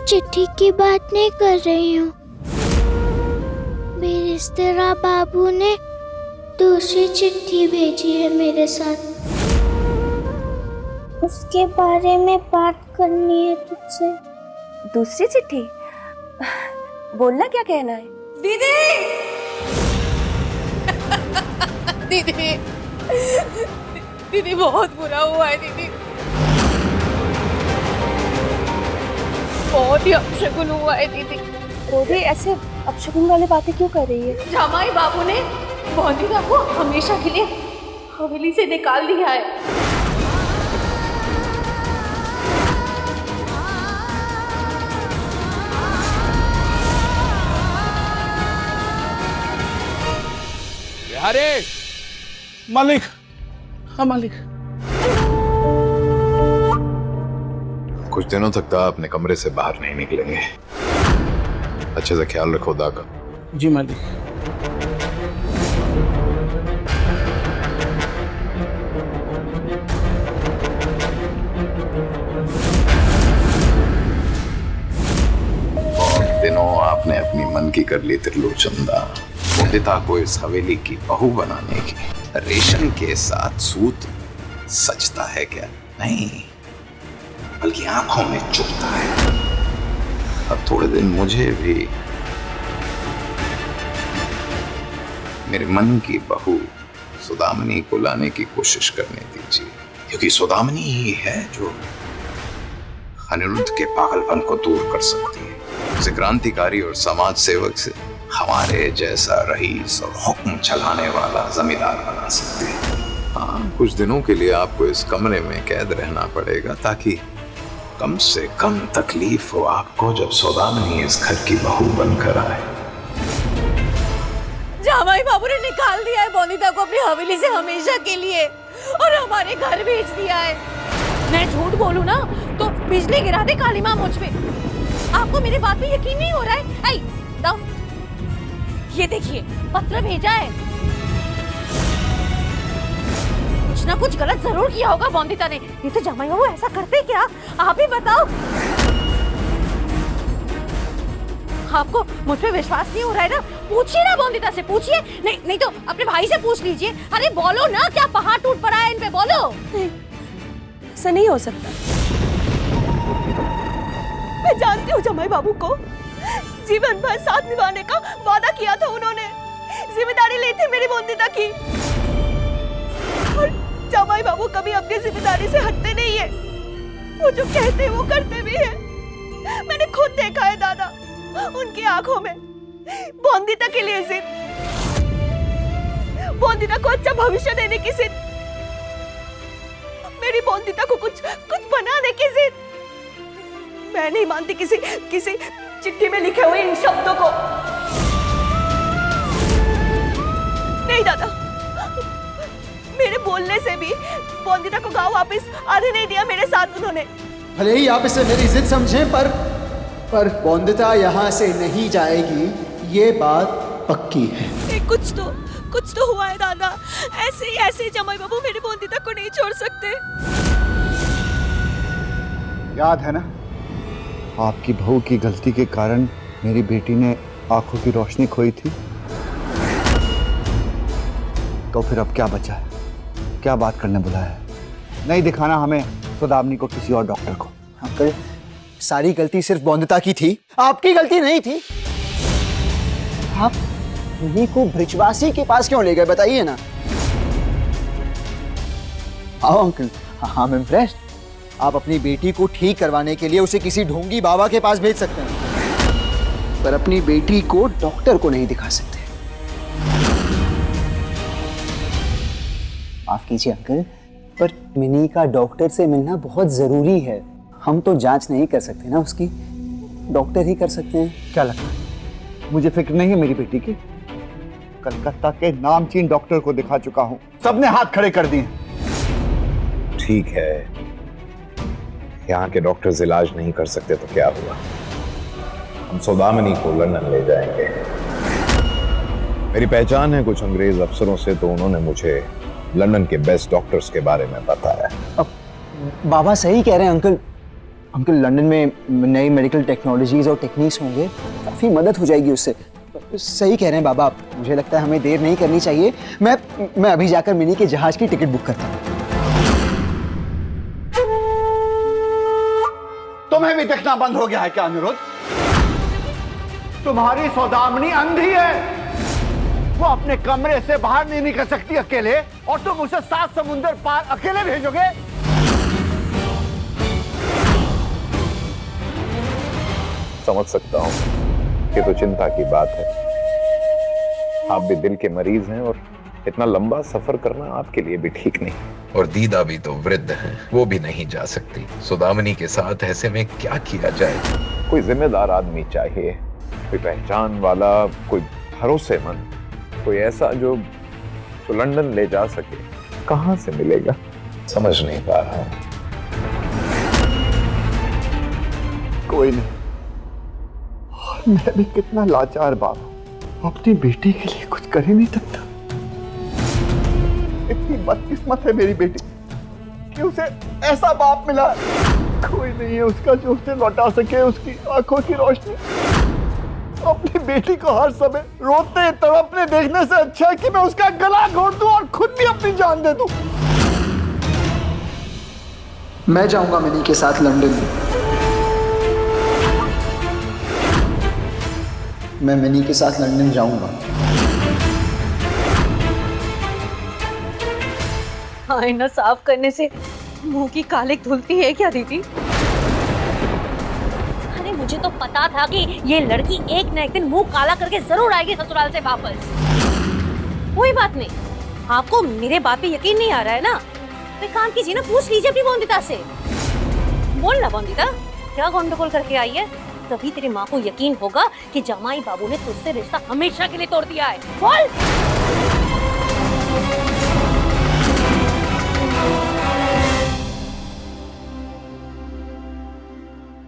चिट्ठी की बात नहीं कर रही हूँ। बेरिश्तेदार बाबू ने दूसरी चिट्ठी भेजी है मेरे साथ। उसके बारे में बात करनी है तुझसे। दूसरी चिट्ठी? बोलना क्या कहना है? दीदी दीदी दीदी बहुत बुरा हुआ है दीदी, बहुत ही अपशगुन हुआ है दीदी। रोधी ऐसे अपशगुन वाली बातें क्यों कर रही है? जमाई बाबू ने बोंदिता को हमेशा के लिए हवेली से निकाल दिया है। अरे मालिक, हाँ मालिक। कुछ दिनों तक तो अपने कमरे से बाहर नहीं निकलेंगे। अच्छे से ख्याल रखो दा का। जी मालिक। बहुत दिनों आपने अपनी मन की कर ली त्रिलोचन दा। बोंदिता को इस हवेली की बहू बनाने की रेशम के साथ सूत सचता है क्या? नहीं, बल्कि आंखों में चुभता है। अब थोड़े दिन मुझे भी मेरे मन की बहू सुदामनी को लाने की कोशिश करने दीजिए, क्योंकि सुदामनी ही है जो अनिरुद्ध के पागलपन को दूर कर सकती है। उसे क्रांतिकारी और समाज सेवक से हमारे जैसा रईस और हुक्म चलाने वाला जमींदार बना सकते हैं। हाँ, कुछ दिनों के लिए आपको इस कमरे में कैद रहना पड़ेगा, ताकि कम से कम तकलीफ हो आपको जब सौदामनी इस घर की बहू बनकर आए। जमाई बाबू ने निकाल दिया है बोंदिता को अपनी हवेली से हमेशा के लिए और हमारे घर भेज दिया है। मैं झूठ बोलूं ना तो बिजली गिरा दे काली मां मुझ पे। आपको मेरी बात पे यकीन नहीं हो रहा है? आई दाओ, ये देखिए पत्र भेजा है। कुछ ना कुछ गलत जरूर किया होगा बोंदिता ने। ये तो जमाई बाबू ऐसा करते क्या? आप ही बताओ। आपको मुझ पे विश्वास नहीं हो रहा है ना? पूछिए ना बोंदिता से, पूछिए। नहीं तो अपने भाई से पूछ लीजिए। अरे बोलो ना, क्या पहाड़ टूट पड़ा है इन पे? बोलो। ऐसा नहीं हो सकता। मैं जानती हूँ जमाई बाबू को, जीवन भर साथ निभाने का वादा किया था उन्होंने। जिम्मेदारी ली थी मेरी बोंदिता की, और जमाई बाबू कभी अपनी जिम्मेदारी से हटते नहीं है। वो जो कहते हैं वो करते भी हैं। मैंने खुद देखा है दादा, उनकी आंखों में बोंदिता के लिए जिद, बोंदिता को अच्छा भविष्य देने की जिद, मेरी बोंदिता को कुछ बनाने की जिद। मैं नहीं मानती किसी चिट्ठी में लिखे हुए इन शब्दों को। नहीं दादा, मेरे बोलने से भी बोंदिता को गांव वापस आने नहीं दिया मेरे साथ उन्होंने। भले ही आप इसे मेरी जिद समझें, पर बोंदिता यहाँ से नहीं जाएगी, ये बात पक्की है। कुछ तो हुआ है दादा। ऐसे जमाई बाबू मेरी बोंदिता को नहीं छोड़ सकते। याद है ना, आपकी बहू की गलती के कारण मेरी बेटी ने आंखों की रोशनी खोई थी। तो फिर अब क्या बचा है? क्या बात करने बुलाया है? नहीं दिखाना हमें सौदामनी को किसी और डॉक्टर को। अंकल, सारी गलती सिर्फ बोंदिता की थी, आपकी गलती नहीं थी। आप उन्हीं को ब्रिजवासी के पास क्यों ले गए, बताइए ना। आओ अंकल, आई एम इम्प्रेस्ड। आप अपनी बेटी को ठीक करवाने के लिए उसे किसी ढोंगी बाबा के पास भेज सकते हैं, पर अपनी बेटी को डॉक्टर को नहीं दिखा सकते। माफ कीजिए अंकल, पर मिनी का डॉक्टर से मिलना बहुत जरूरी है। हम तो जांच नहीं कर सकते ना उसकी, डॉक्टर ही कर सकते हैं। क्या लगता है मुझे फिक्र नहीं है मेरी बेटी की? कलकत्ता के नामचीन डॉक्टर को दिखा चुका हूं, सबने हाथ खड़े कर दिए। ठीक है, यहाँ के डॉक्टर्स इलाज नहीं कर सकते तो क्या हुआ, हम सौदामनी को लंदन ले जाएंगे। मेरी पहचान है कुछ अंग्रेज अफसरों से, तो उन्होंने मुझे लंदन के बेस्ट डॉक्टर्स के बारे में बताया। अब बाबा सही कह रहे हैं अंकल, अंकल लंदन में नई मेडिकल टेक्नोलॉजीज और टेक्निक्स होंगे, काफ़ी मदद हो जाएगी उससे। सही कह रहे हैं बाबा आप, मुझे लगता है हमें देर नहीं करनी चाहिए। मैं अभी जाकर मिनी के जहाज की टिकट बुक करता हूँ। तुम्हें भी देखना बंद हो गया है क्या अनिरुद्ध? तुम्हारी सौदामनी अंधी है, वो अपने कमरे से बाहर नहीं निकल सकती अकेले, और तुम उसे 7 समुंदर पार अकेले भेजोगे? समझ सकता हूं, ये तो चिंता की बात है। आप भी दिल के मरीज हैं और इतना लंबा सफर करना आपके लिए भी ठीक नहीं। और दीदा भी तो वृद्ध हैं, वो भी नहीं जा सकती। सौदामनी के साथ ऐसे में क्या किया जाए? कोई जिम्मेदार आदमी चाहिए, कोई पहचान वाला, कोई भरोसेमंद, कोई ऐसा जो लंदन ले जा सके। कहां से मिलेगा? समझ नहीं पा रहा हूं। कोई नहीं। मैं भी कितना लाचार बाप हूं, अपनी बेटी के लिए कुछ कर ही नहीं सकता। इतनी बदकिस्मत है मेरी बेटी कि उसे ऐसा बाप मिला। कोई नहीं है उसका जो उसे लौटा सके उसकी आंखों की रोशनी। अपनी बेटी को हर समय रोते तड़पने देखने से अच्छा है कि मैं उसका गला घोट दूं और खुद भी अपनी जान दे दूं। मैं जाऊंगा मिनी के साथ लंदन में। मैं मिनी के साथ लंदन जाऊंगा। आईना साफ करने से मुंह की कालिक धुलती है क्या दीदी? अरे मुझे तो पता था कि ये लड़की एक न एक दिन मुंह काला करके जरूर आएगी ससुराल से वापस। कोई बात नहीं, आपको मेरे बात पे यकीन नहीं आ रहा है ना? तो एक काम कीजिए ना, पूछ लीजिए अपनी बोंदिता से। बोल ना बोंदिता, क्या गंडगोल करके आई है? तभी तेरी माँ को यकीन होगा कि जमाई बाबू ने तुझसे रिश्ता हमेशा के लिए तोड़ दिया है। बोल।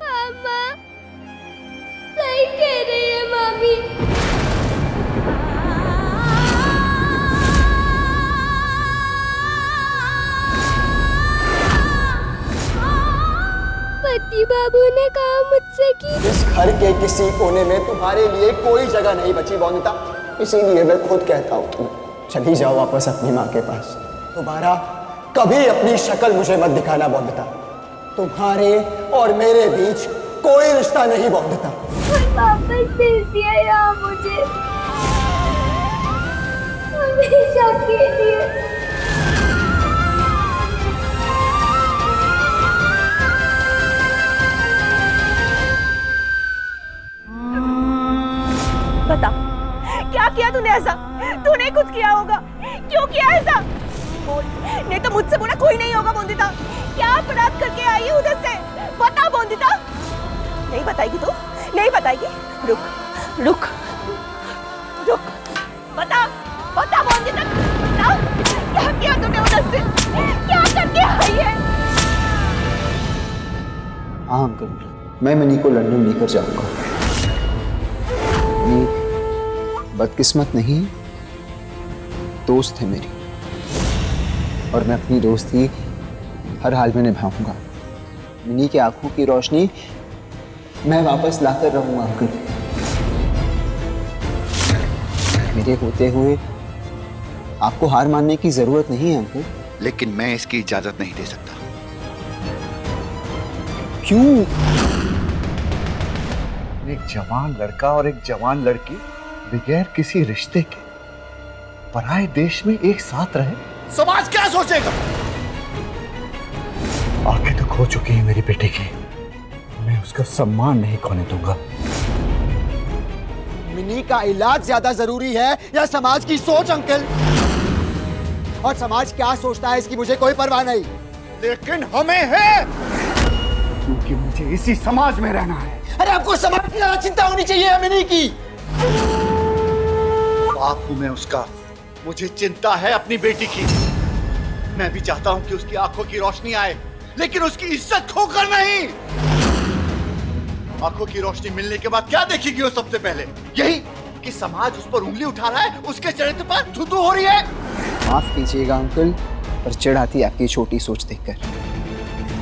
मामा सही कह रही है मामी। पति बाबू ने कहा मुझसे कि इस घर के किसी कोने में तुम्हारे लिए कोई जगह नहीं बची बोनिता, इसीलिए मैं खुद कहता हूँ तुम चली जाओ वापस अपनी माँ के पास। दोबारा कभी अपनी शक्ल मुझे मत दिखाना बोनिता। तुम्हारे और मेरे बीच कोई रिश्ता नहीं बोनिता। वापस भेज दिया यहाँ मुझे, हमेशा के लिए। बता, क्या किया तूने ऐसा? तूने कुछ किया होगा, क्यों किया ऐसा? बोल, नहीं तो मुझसे बुरा कोई नहीं होगा। बोंदिता, क्या अपराध करके आई है उधर से? बता बोंदिता। नहीं बताएगी तू? नहीं बताएगी? रुक रुक रुक, बता बता बोंदिता, बता क्या किया तूने उधर से? क्या करके आई है? हाँ अंकल, मैं मिनी को लंदन लेकर जाऊंगा। मिनी बदकिस्मत नहीं, दोस्त है मेरी, और मैं अपनी दोस्ती हर हाल में निभाऊंगा। मिनी की आंखों की रोशनी मैं वापस लाकर रहूंगा अंकल। मेरे होते हुए आपको हार मानने की जरूरत नहीं है अंकल। लेकिन मैं इसकी इजाजत नहीं दे सकता। क्यों? एक जवान लड़का और एक जवान लड़की बगैर किसी रिश्ते के पराए देश में एक साथ रहे, समाज क्या सोचेगा? आंखें तो खो चुकी है मेरी बेटी की, मैं उसका सम्मान नहीं खोने दूंगा। मिनी का इलाज ज्यादा जरूरी है या समाज की सोच अंकल? और समाज क्या सोचता है इसकी मुझे कोई परवाह नहीं, लेकिन हमें है, क्योंकि मुझे इसी समाज में रहना है। अरे आपको समाज की ज्यादा चिंता होनी चाहिए मिनी की। बाप हूं मैं उसका, मुझे चिंता है अपनी बेटी की। मैं भी चाहता हूं कि उसकी आंखों की रोशनी आए, लेकिन उसकी इज्जत खोकर नहीं। आंखों की रोशनी मिलने के बाद क्या देखेगी वो सबसे पहले? यही कि समाज उस पर उंगली उठा रहा है, उसके चरित्र पर थू थू हो रही है। माफ कीजिएगा अंकल, पर चिढ़ आती है आपकी छोटी सोच देखकर।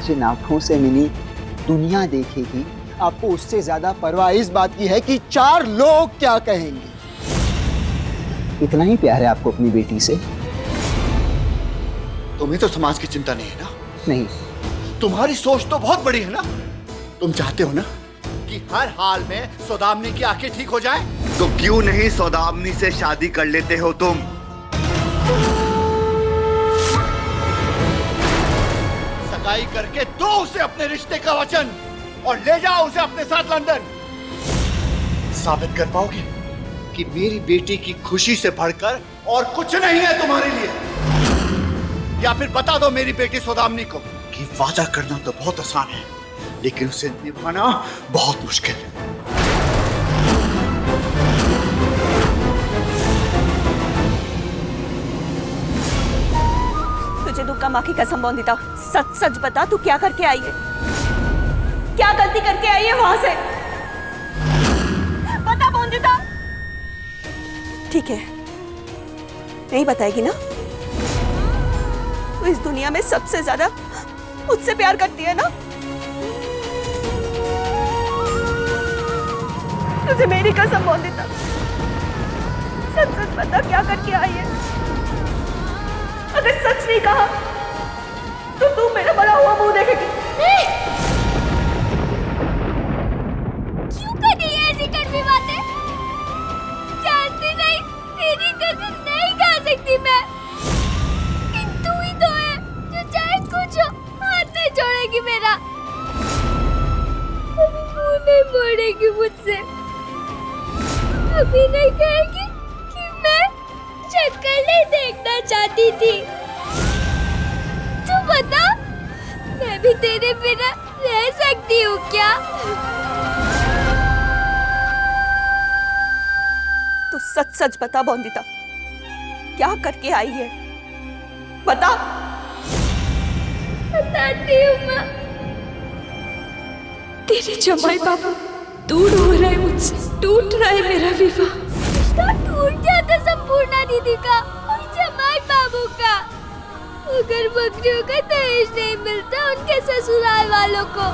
जिन आंखों से मिनी दुनिया देखेगी, आपको उससे ज्यादा परवाह इस बात की है कि 4 लोग क्या कहेंगे। इतना ही प्यार है आपको अपनी बेटी से? तुम्हें तो समाज की चिंता नहीं है ना? नहीं। तुम्हारी सोच तो बहुत बड़ी है ना? तुम चाहते हो ना कि हर हाल में सौदामिनी की आंखें ठीक हो जाए? तो क्यों नहीं सौदामिनी से शादी कर लेते हो तुम? सगाई करके दो उसे अपने रिश्ते का वचन और ले जाओ उसे अपने साथ लंदन। साबित कर पाओगे कि मेरी बेटी की खुशी से बढ़कर और कुछ नहीं है तुम्हारे लिए? या फिर बता दो मेरी बेटी सौदामिनी को कि वादा करना तो बहुत आसान है, लेकिन उसे निभाना बहुत मुश्किल है। तुझे दुक्का माँ की कसम बोंदिता, सच सच बता, तू क्या करके आई है? क्या गलती करके आई है वहां से? बता बोंदिता। ठीक है, नहीं बताएगी ना? तो इस दुनिया में सबसे ज्यादा मुझसे प्यार करती है ना? तुझे मेरी कसम बोंदिता, सच सच बता, क्या करके आई है? अगर सच नहीं कहा तो तू मेरा बड़ा हुआ मुंह देखेगी। क्यों कर रही है ऐसी कड़वी बातें? जानती नहीं, तेरी कसम नहीं खा सकती मैं। कि तू ही तो है जो चाहे कुछ हो हाथ नहीं छोड़ेगी मेरा। अभी मुंह नहीं मोड़ेगी मुझसे। अभी नहीं कहेगी कि मैं शक्ल नहीं देखना चाहती थी। तू बता, मैं भी तेरे बिना रह सकती हूँ क्या? तू सच सच बता बोंदिता, क्या करके आई है? बता। बताती हूँ माँ। तेरे जमाई बाबू दूर हो रहा है मुझसे, टूट रहा है मेरा विवाह। रिश्ता टूट जाता संपूर्णा दीदी का और जमाई बाबू का। अगर बकरियों का दहेज नहीं मिलता उनके ससुराल वालों को,